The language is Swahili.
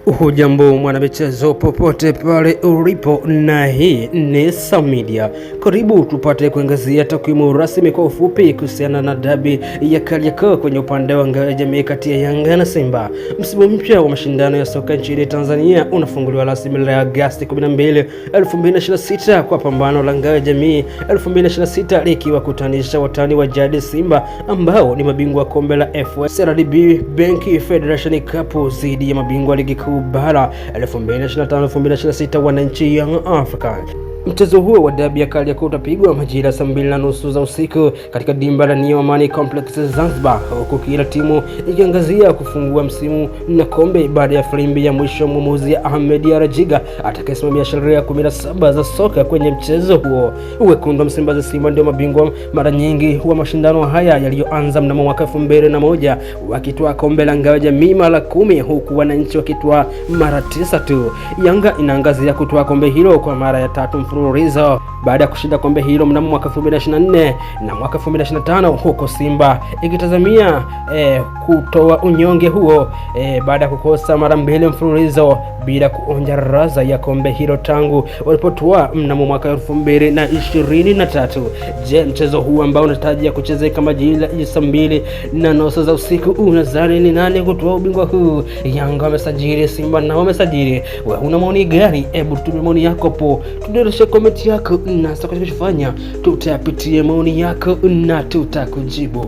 Hujambo mwanamichezo popote pale ulipo, na hii ni Sam Media. Karibu tupate kuangazia takwimu rasmi kwa ufupi kuhusiana na dabi ya Kariakoo kwenye upande wa ngao ya jamii kati ya Yanga na Simba. Msimu mpya wa mashindano ya soka nchini Tanzania unafunguliwa rasmi leo Agosti 12, 2026 kwa pambano la ngao ya jamii 2026 likiwa kutanisha watani wa jadi Simba ambao ni mabingwa kombe la FCRDB Bank Federation Cup dhidi ya mabingwa ligi kuu bara 2025-2026 wananchi Young Africans. Mchezo huo wa dabi ya Kariakoo utapigwa majira saa 2:30 za usiku katika dimba la New Amani Complex Zanzibar, huku kila timu ikiangazia kufungua msimu na kombe baada ya filimbi ya mwisho mwamuzi Ahmed Arajiga atakayesimamia sheria 17 za soka kwenye mchezo huo. Wekundu wa Msimbazi Simba ndio mabingwa mara nyingi wa mashindano haya yaliyoanza mnamo mwaka 2001 wakitwaa kombe la ngao ya jamii mara 10, huku wananchi wakitwaa mara 9 tu. Yanga inaangazia kutwaa kombe hilo kwa mara ya 3 mfululizo baada ya kushinda kombe hilo mnamo mwaka 2024 na mwaka 2025, huko Simba ikitazamia kutoa unyonge huo baada ya kukosa mara 2 mfululizo bila kuonja raza ya kombe hilo tangu walipotoa mnamo mwaka 2023. Je, mchezo huu ambao unatarajia kuchezeka majira ya saa 2:30 za usiku unadhani ni nani kutoa ubingwa huu? Yanga wamesajili, Simba nao wamesajili. Wewe una maoni gani? Hebu tupe maoni yako po, tudondoshe comment yako na sasa kufanya tutapitia maoni yako na tutakujibu.